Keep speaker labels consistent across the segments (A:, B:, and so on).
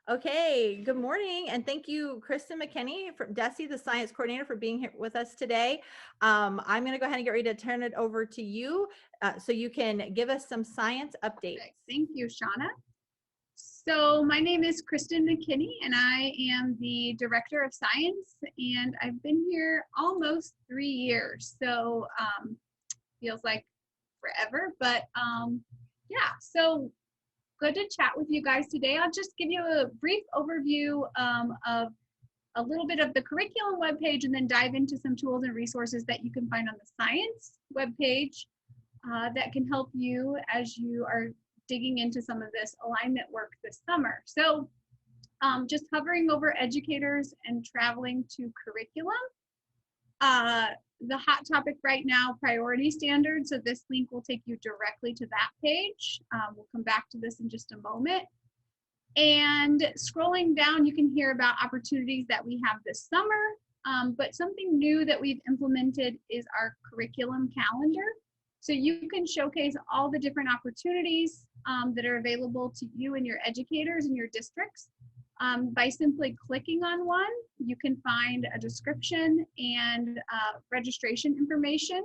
A: Okay, good morning, and thank you, Kristen McKinney from DESE, the science coordinator, for being here with us today. I'm going to go ahead and get ready to turn it over to you so you can give us some science updates.
B: Perfect. Thank you, Shauna. So my name is Kristen McKinney, and I am the Director of Science, and I've been here almost 3 years. So feels like forever, but yeah, so good to chat with you guys today. I'll just give you a brief overview of a little bit of the curriculum webpage and then dive into some tools and resources that you can find on the science webpage that can help you as you are digging into some of this alignment work this summer. So just hovering over educators and traveling to curriculum. The hot topic right now, priority standards. So this link will take you directly to that page. We'll come back to this in just a moment. And scrolling down, you can hear about opportunities that we have this summer. But something new that we've implemented is our curriculum calendar. So you can showcase all the different opportunities that are available to you and your educators in your districts. By simply clicking on one, you can find a description and registration information.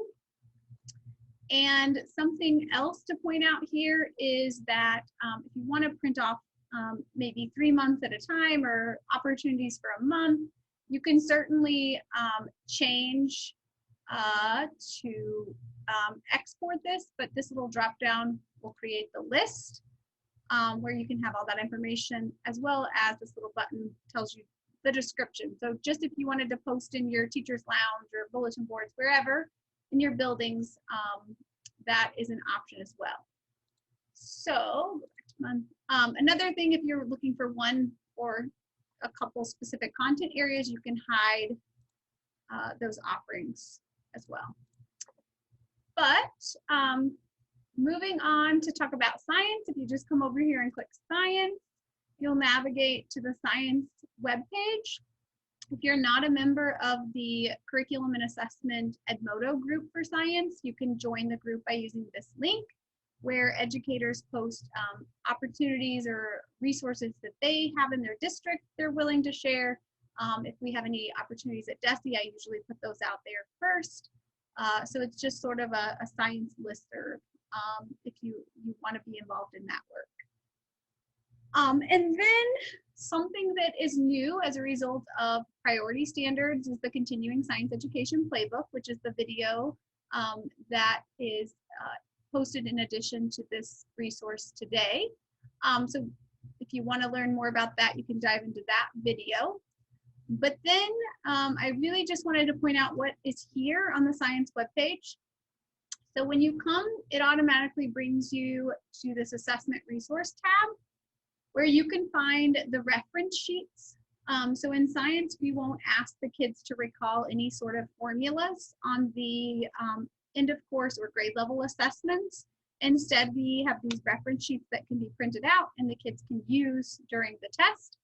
B: And something else to point out here is that if you want to print off maybe 3 months at a time or opportunities for a month, you can certainly change to export this, but this little drop down will create the list where you can have all that information, as well as this little button tells you the description. So just if you wanted to post in your teacher's lounge or bulletin boards, wherever in your buildings, that is an option as well. So another thing, if you're looking for one or a couple specific content areas, you can hide those offerings as well. But moving on to talk about science, if you just come over here and click science, you'll navigate to the science webpage. If you're not a member of the Curriculum and Assessment Edmodo group for science, you can join the group by using this link, where educators post opportunities or resources that they have in their district they're willing to share. If we have any opportunities at DESE, I usually put those out there first. So it's just sort of a science listserv if you want to be involved in that work. And then something that is new as a result of priority standards is the Continuing Science Education Playbook, which is the video that is posted in addition to this resource today. So if you want to learn more about that, you can dive into that video. But then I really just wanted to point out what is here on the science webpage. So when you come, it automatically brings you to this assessment resource tab, where you can find the reference sheets. So in science, we won't ask the kids to recall any sort of formulas on the end of course or grade level assessments. Instead, we have these reference sheets that can be printed out and the kids can use during the test.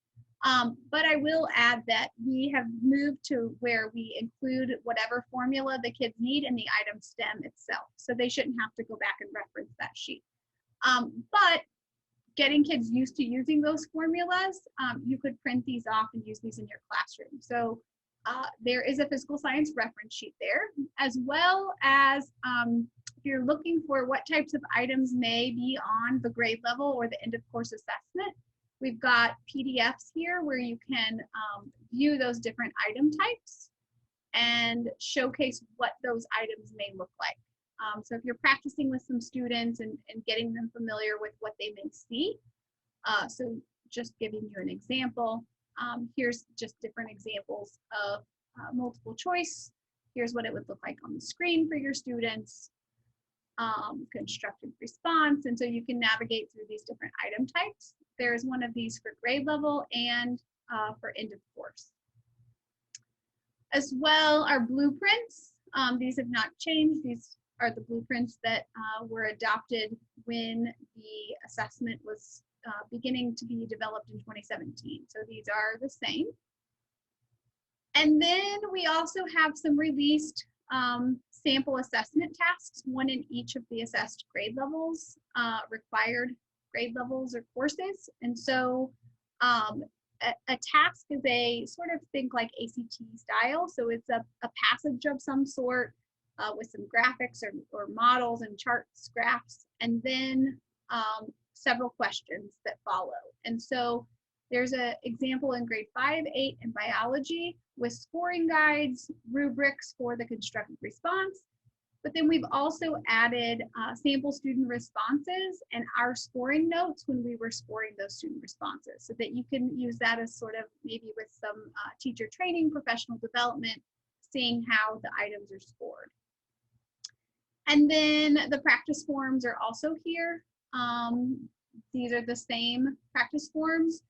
B: But I will add that we have moved to where we include whatever formula the kids need in the item stem itself. So they shouldn't have to go back and reference that sheet. But getting kids used to using those formulas, you could print these off and use these in your classroom. So there is a physical science reference sheet there, as well as if you're looking for what types of items may be on the grade level or the end of course assessment, we've got PDFs here where you can view those different item types and showcase what those items may look like. So if you're practicing with some students and getting them familiar with what they may see, so just giving you an example, here's just different examples of multiple choice. Here's what it would look like on the screen for your students, constructed response, and so you can navigate through these different item types. There's one of these for grade level and for end of course. As well, our blueprints, these have not changed. These are the blueprints that were adopted when the assessment was beginning to be developed in 2017. So these are the same. And then we also have some released sample assessment tasks, one in each of the assessed grade levels, required grade levels or courses. And so A task is a sort of think like ACT style. So it's a passage of some sort with some graphics or models and charts, graphs, and then several questions that follow. And so there's an example in grade 5, 8, and biology with scoring guides, rubrics for the constructive response. But then we've also added sample student responses and our scoring notes when we were scoring those student responses, so that you can use that as sort of maybe with some teacher training, professional development, seeing how the items are scored. And then the practice forms are also here. These are the same practice forms.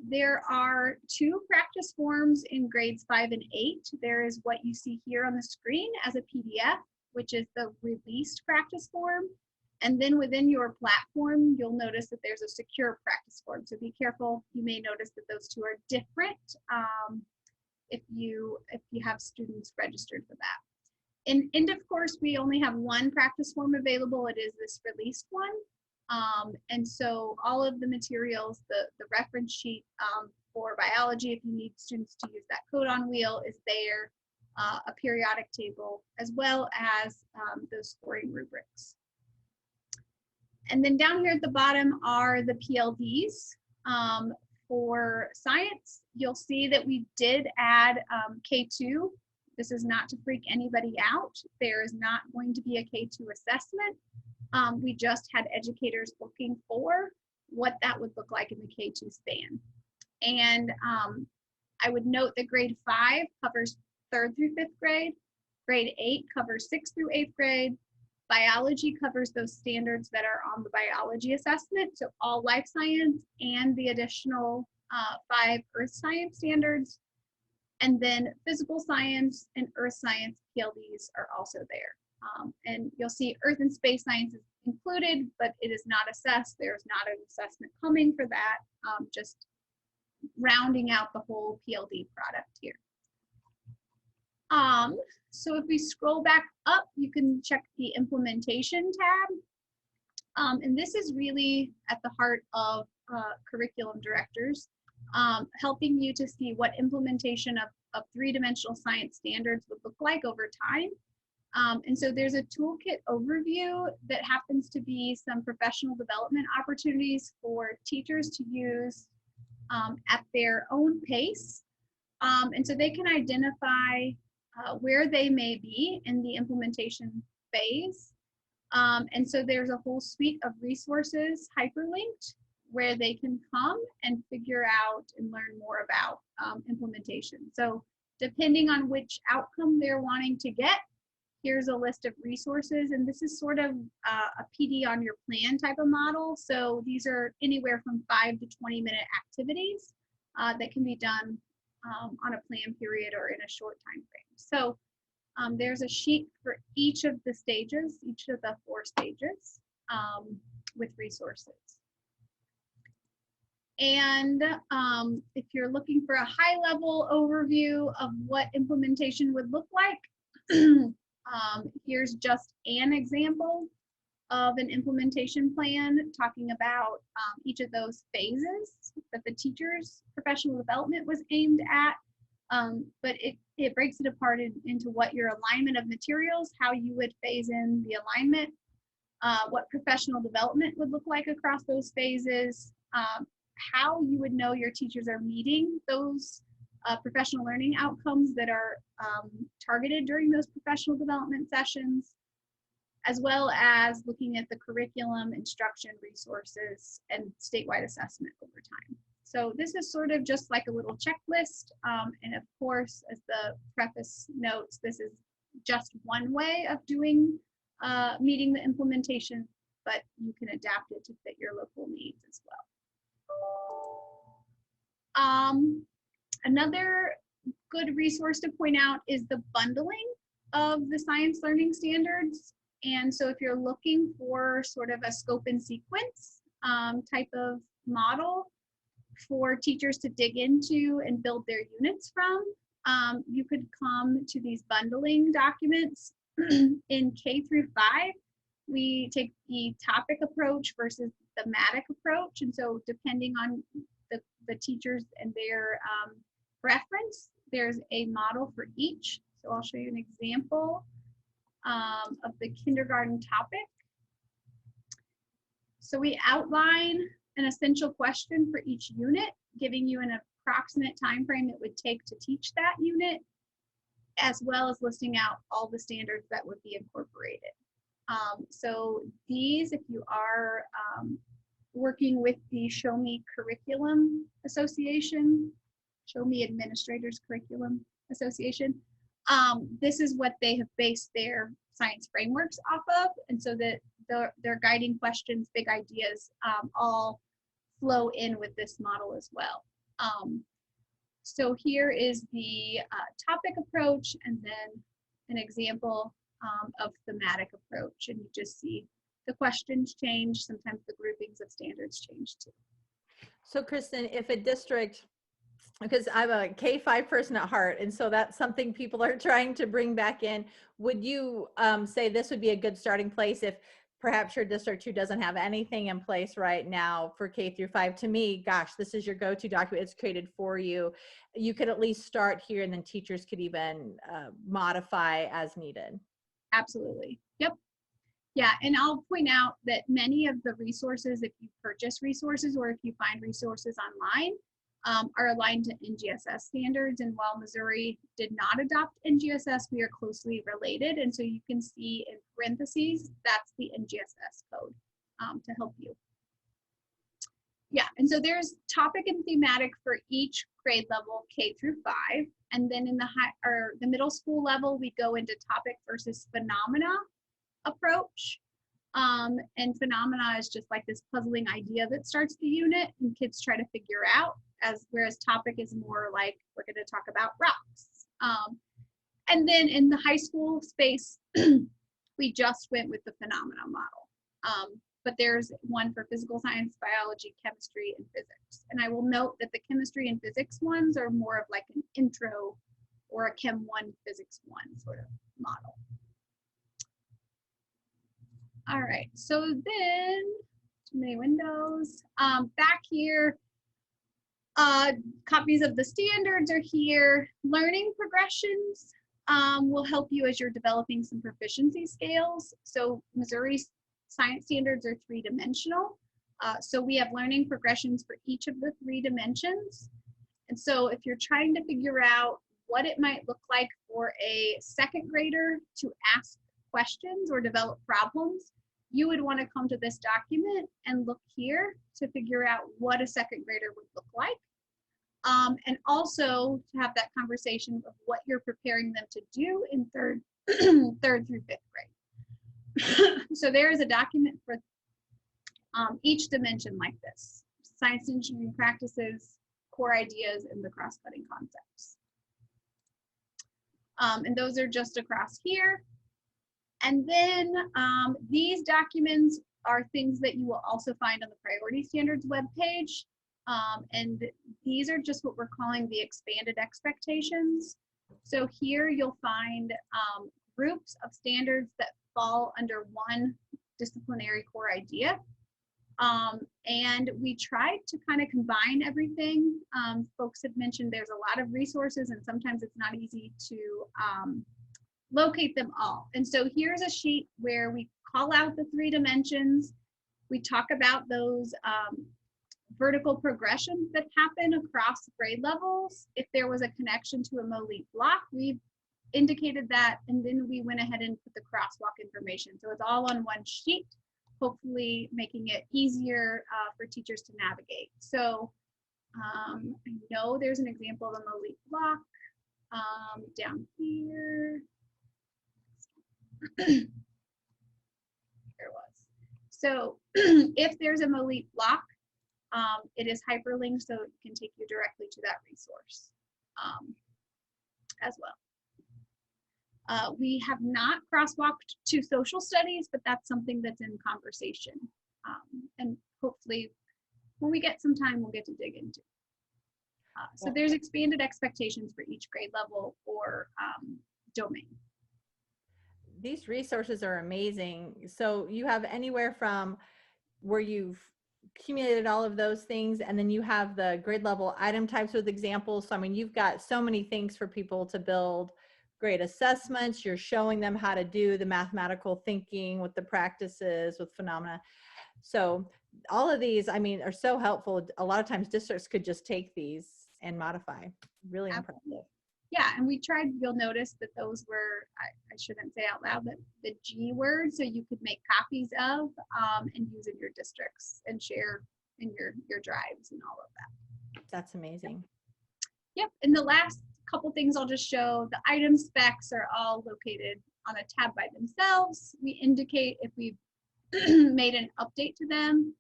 B: There are 2 practice forms in grades 5 and 8. There is what you see here on the screen as a PDF, which is the released practice form. And then within your platform, you'll notice that there's a secure practice form. So be careful. You may notice that those 2 are different if you have students registered for that. In end of course, we only have 1 practice form available. It is this released one. And so all of the materials, the reference sheet for biology, if you need students to use that code on wheel, is there, a periodic table, as well as those scoring rubrics. And then down here at the bottom are the PLDs. For science, you'll see that we did add K2. This is not to freak anybody out. There is not going to be a K2 assessment. We just had educators looking for what that would look like in the K2 span. And I would note that grade 5 covers 3rd through 5th grade. Grade 8 covers 6th through 8th grade. Biology covers those standards that are on the biology assessment, so all life science and the additional 5 earth science standards. And then physical science and earth science PLDs are also there. And you'll see earth and space science is included, but it is not assessed. There's not an assessment coming for that, just rounding out the whole PLD product here. So if we scroll back up, you can check the implementation tab. And this is really at the heart of curriculum directors, helping you to see what implementation of 3-dimensional science standards would look like over time. And so there's a toolkit overview that happens to be some professional development opportunities for teachers to use at their own pace. And so they can identify where they may be in the implementation phase. And so there's a whole suite of resources hyperlinked where they can come and figure out and learn more about implementation. So depending on which outcome they're wanting to get, here's a list of resources, and this is sort of a PD on your plan type of model. So these are anywhere from 5 to 20-minute activities that can be done on a plan period or in a short time frame. So there's a sheet for each of the stages, each of the 4 stages with resources. And if you're looking for a high-level overview of what implementation would look like, here's just an example of an implementation plan talking about each of those phases that the teacher's professional development was aimed at. But it breaks it apart into what your alignment of materials, how you would phase in the alignment, what professional development would look like across those phases, how you would know your teachers are meeting those professional learning outcomes that are targeted during those professional development sessions, as well as looking at the curriculum, instruction, resources, and statewide assessment over time. So this is sort of just like a little checklist. And of course, as the preface notes, this is just one way of doing meeting the implementation, but you can adapt it to fit your local needs as well. Another good resource to point out is the bundling of the science learning standards. And so if you're looking for sort of a scope and sequence type of model for teachers to dig into and build their units from, you could come to these bundling documents. In K through 5, we take the topic approach versus the thematic approach. And so depending on the the teachers and their preference, there's a model for each. So I'll show you an example of the kindergarten topic. So we outline an essential question for each unit, giving you an approximate time frame it would take to teach that unit, as well as listing out all the standards that would be incorporated. So these, if you are working with the Show Me Curriculum Association, Show Me Administrators Curriculum Association, this is what they have based their science frameworks off of. And so that their guiding questions, big ideas, all flow in with this model as well. So here is the topic approach, and then an example of thematic approach. And you just see the questions change. Sometimes the groupings of standards change too.
A: So Kristen, if a district, because I'm a K-5 person at heart, and so that's something people are trying to bring back in, would you say this would be a good starting place if perhaps your district who doesn't have anything in place right now for K-5? To me, gosh, this is your go-to document. It's created for you. You could at least start here, and then teachers could even modify as needed.
B: Absolutely. Yep. Yeah, and I'll point out that many of the resources, if you purchase resources or if you find resources online, are aligned to NGSS standards. And while Missouri did not adopt NGSS, we are closely related. And so you can see in parentheses, that's the NGSS code to help you. Yeah, and so there's topic and thematic for each grade level, K-5. And then in the middle school level, we go into topic versus phenomena approach. And phenomena is just like this puzzling idea that starts the unit and kids try to figure out, whereas topic is more like, we're going to talk about rocks. And then in the high school space, we just went with the phenomena model. But there's one for physical science, biology, chemistry, and physics. And I will note that the chemistry and physics ones are more of like an intro or a Chem 1, Physics 1 sort of model. All right, so then, too many windows. Back here, copies of the standards are here. Learning progressions will help you as you're developing some proficiency scales. So Missouri's science standards are 3-dimensional. So we have learning progressions for each of the 3 dimensions. And so if you're trying to figure out what it might look like for a second grader to ask questions or develop problems, you would want to come to this document and look here to figure out what a second grader would look like. And also to have that conversation of what you're preparing them to do in third through 5th grade. So there is a document for each dimension like this: science engineering practices, core ideas, and the cross-cutting concepts. And those are just across here. And then these documents are things that you will also find on the Priority Standards webpage. And these are just what we're calling the expanded expectations. So here you'll find groups of standards that fall under one disciplinary core idea. And we tried to kind of combine everything. Folks had mentioned there's a lot of resources and sometimes it's not easy to locate them all. And so here's a sheet where we call out the 3 dimensions. We talk about those vertical progressions that happen across grade levels. If there was a connection to a MOLEAT block, we indicated that, and then we went ahead and put the crosswalk information. So it's all on one sheet, hopefully making it easier for teachers to navigate. So I know there's an example of a MOLEAT block down here. There was. So if there's a MOLEAT block, it is hyperlinked, so it can take you directly to that resource as well. We have not crosswalked to social studies, but that's something that's in conversation. And hopefully when we get some time, we'll get to dig into. So there's expanded expectations for each grade level or domain.
A: These resources are amazing. So you have anywhere from where you've accumulated all of those things, and then you have the grade level item types with examples. So I mean, you've got so many things for people to build grade assessments. You're showing them how to do the mathematical thinking with the practices, with phenomena. So all of these, I mean, are so helpful. A lot of times districts could just take these and modify. Really impressive.
B: Yeah, and we tried, you'll notice that those were, I shouldn't say out loud, but the G word, so you could make copies of and use in your districts and share in your drives and all of that.
A: That's amazing.
B: Yep, and the last couple things I'll just show, the item specs are all located on a tab by themselves. We indicate if we've made an update to them.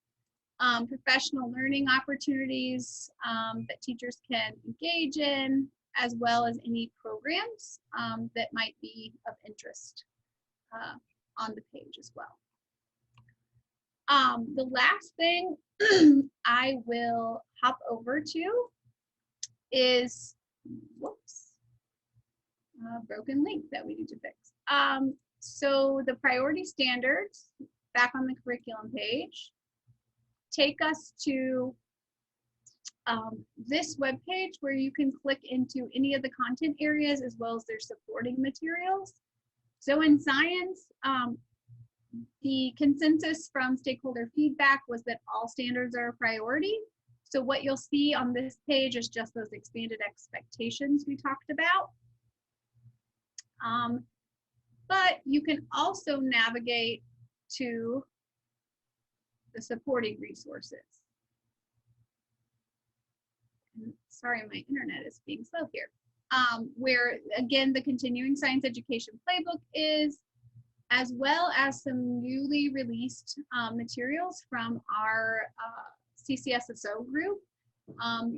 B: Professional learning opportunities that teachers can engage in, as well as any programs that might be of interest on the page as well. The last thing I will hop over to is, whoops, a broken link that we need to fix. So the priority standards, back on the curriculum page, take us to this web page where you can click into any of the content areas as well as their supporting materials. So in science, the consensus from stakeholder feedback was that all standards are a priority. So what you'll see on this page is just those expanded expectations we talked about. But you can also navigate to the supporting resources. Sorry, my internet is being slow here. Where again, the continuing science education playbook is, as well as some newly released materials from our CCSSO group,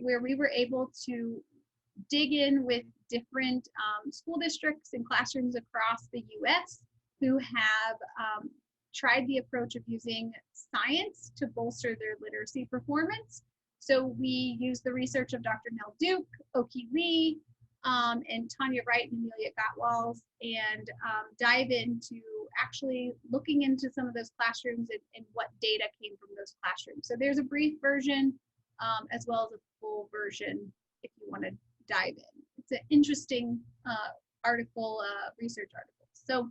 B: where we were able to dig in with different school districts and classrooms across the US who have tried the approach of using science to bolster their literacy performance. So we use the research of Dr. Nell Duke, Oki Lee, and Tanya Wright and Amelia Gottwals, and dive into actually looking into some of those classrooms and what data came from those classrooms. So there's a brief version as well as a full version if you want to dive in. It's an interesting article, research article. So,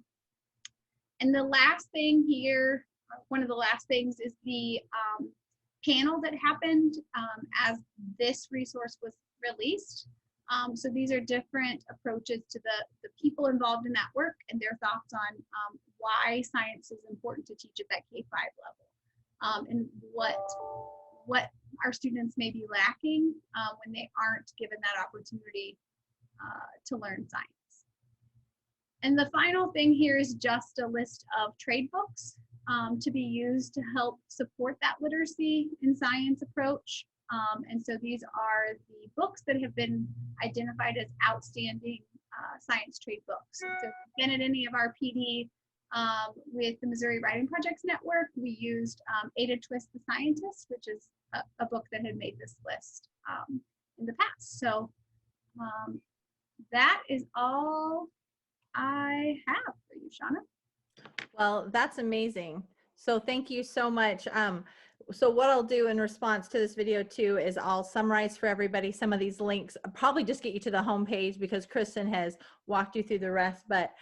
B: and the last thing here, one of the last things is the panel that happened as this resource was released. So these are different approaches to the people involved in that work and their thoughts on why science is important to teach at that K-5 level, and what our students may be lacking when they aren't given that opportunity to learn science. And the final thing here is just a list of trade books to be used to help support that literacy in science approach. And so these are the books that have been identified as outstanding science trade books. So if you've been at any of our PD with the Missouri Writing Projects Network, we used Ada Twist the Scientist, which is a book that had made this list in the past. So that is all I have for you, Shauna.
A: Well, that's amazing. So thank you so much. So what I'll do in response to this video too is I'll summarize for everybody some of these links. I'll probably just get you to the home page because Kristen has walked you through the rest. But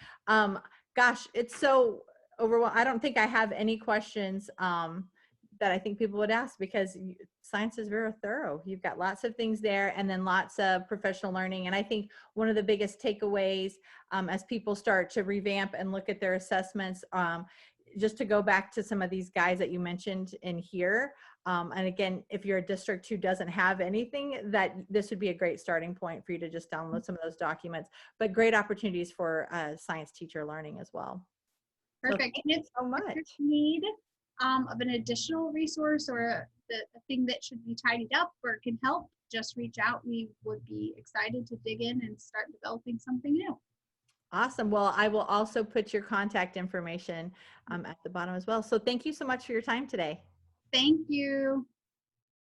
A: gosh, it's so overwhelming. I don't think I have any questions that I think people would ask because science is very thorough. You've got lots of things there and then lots of professional learning. And I think one of the biggest takeaways as people start to revamp and look at their assessments, just to go back to some of these guys that you mentioned in here. And again, if you're a district who doesn't have anything, that this would be a great starting point for you to just download some of those documents, but great opportunities for science teacher learning as well.
B: Perfect.
A: So thank you so much.
B: If there's need of an additional resource or a thing that should be tidied up or can help, just reach out. We would be excited to dig in and start developing something new.
A: Awesome. Well, I will also put your contact information at the bottom as well. So thank you so much for your time today.
B: Thank you.